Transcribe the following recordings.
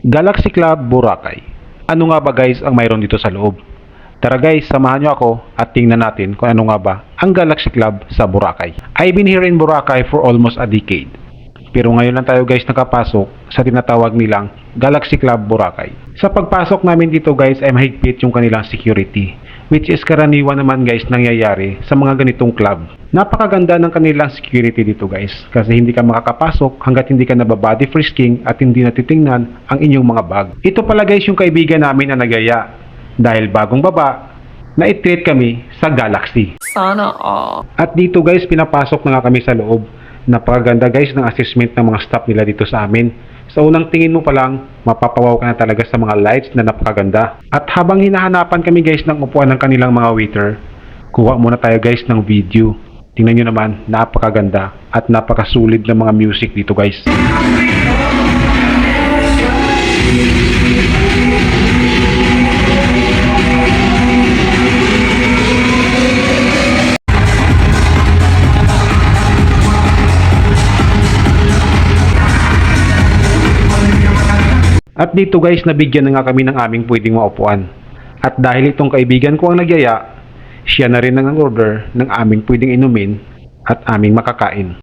Galaxy Club Boracay. Ano nga ba guys ang mayroon dito sa loob? Tara guys, samahan nyo ako at tingnan natin kung ano nga ba ang Galaxy Club sa Boracay. I've been here in Boracay for almost a decade. Pero ngayon lang tayo guys nakapasok sa tinatawag nilang Galaxy Club Boracay. Sa pagpasok namin dito guys ay mahigpit yung kanilang security, which is karaniwan naman guys nangyayari sa mga ganitong club. Napakaganda ng kanilang security dito guys kasi hindi ka makakapasok hanggat hindi ka nababody frisking at hindi natitingnan ang inyong mga bag. Ito pala guys yung kaibigan namin na nagaya dahil bagong baba na i-treat kami sa Galaxy. Sana all. At dito guys pinapasok na nga kami sa loob. Napakaganda guys ng assessment ng mga staff nila dito sa amin. Sa unang tingin mo pa lang, mapapawaw ka na talaga sa mga lights na napakaganda. At habang hinahanapan kami guys ng upuan ng kanilang mga waiter, kuha muna tayo guys ng video. Tingnan nyo naman, napakaganda at napakasulit ng mga music dito guys. At dito guys, nabigyan na nga kami ng aming pwedeng maupuan. At dahil itong kaibigan ko ang nagyaya, siya na rin ang order ng aming pwedeng inumin at aming makakain.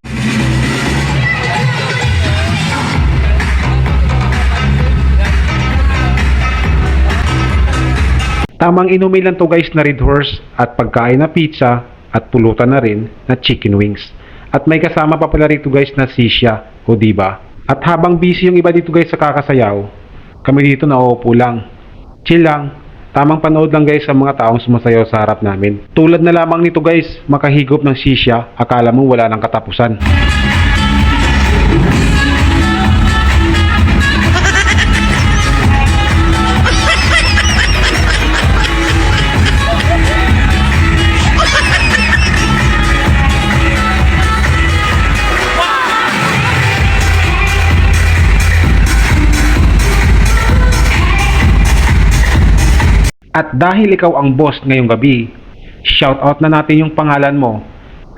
Tamang inumin lang to guys na Red Horse at pagkain na pizza at pulutan na rin na chicken wings. At may kasama pa pala rito guys na sisya o diba? At habang busy yung iba dito guys sa kakasayaw, kami dito nauupo lang. Chill lang. Tamang panood lang guys sa mga taong sumasayaw sa harap namin. Tulad na lamang nito guys, makahigop ng sisya, akala mo wala nang katapusan. At dahil ikaw ang boss ngayong gabi, shoutout na natin yung pangalan mo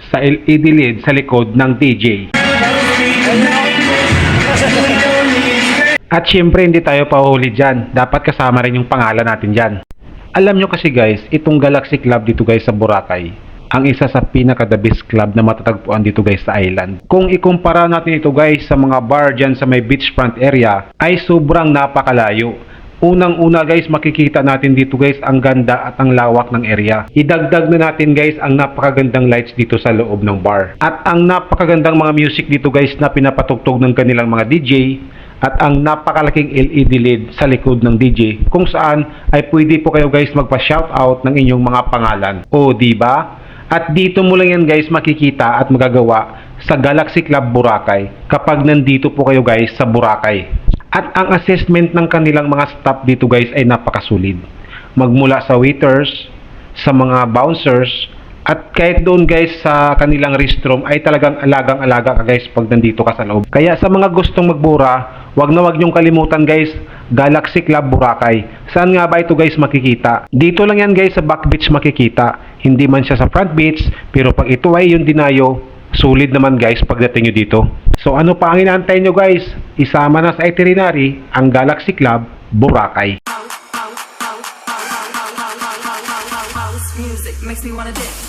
sa LED lid sa likod ng DJ. At syempre hindi tayo pauhuli dyan, dapat kasama rin yung pangalan natin dyan. Alam nyo kasi guys, itong Galaxy Club dito guys sa Boracay, ang isa sa pinaka-the best club na matatagpuan dito guys sa island. Kung ikumpara natin ito guys sa mga bar dyan sa may beachfront area, ay sobrang napakalayo. Unang-una guys, makikita natin dito guys ang ganda at ang lawak ng area. Idagdag na natin guys ang napakagandang lights dito sa loob ng bar. At ang napakagandang mga music dito guys na pinapatugtog ng kanilang mga DJ. At ang napakalaking LED lid sa likod ng DJ kung saan ay pwede po kayo guys magpa-shoutout ng inyong mga pangalan. O diba? At dito mo lang yan guys makikita at magagawa sa Galaxy Club Boracay kapag nandito po kayo guys sa Boracay. At ang assessment ng kanilang mga staff dito guys ay napakasulit. Magmula sa waiters, sa mga bouncers, at kahit doon guys sa kanilang restroom ay talagang alagang-alaga ka guys pag nandito ka sa loob. Kaya sa mga gustong magbura, wag na wag niyong kalimutan guys, Galaxy Club Boracay. Saan nga ba ito guys makikita? Dito lang yan guys sa back beach makikita. Hindi man siya sa front beach, pero pag ito ay yung dinayo, sulit naman guys pagdating nyo dito. So ano pa ang inaantay nyo guys? Isama na sa itinerary ang Galaxy Club Boracay. Music makes me wanna dance.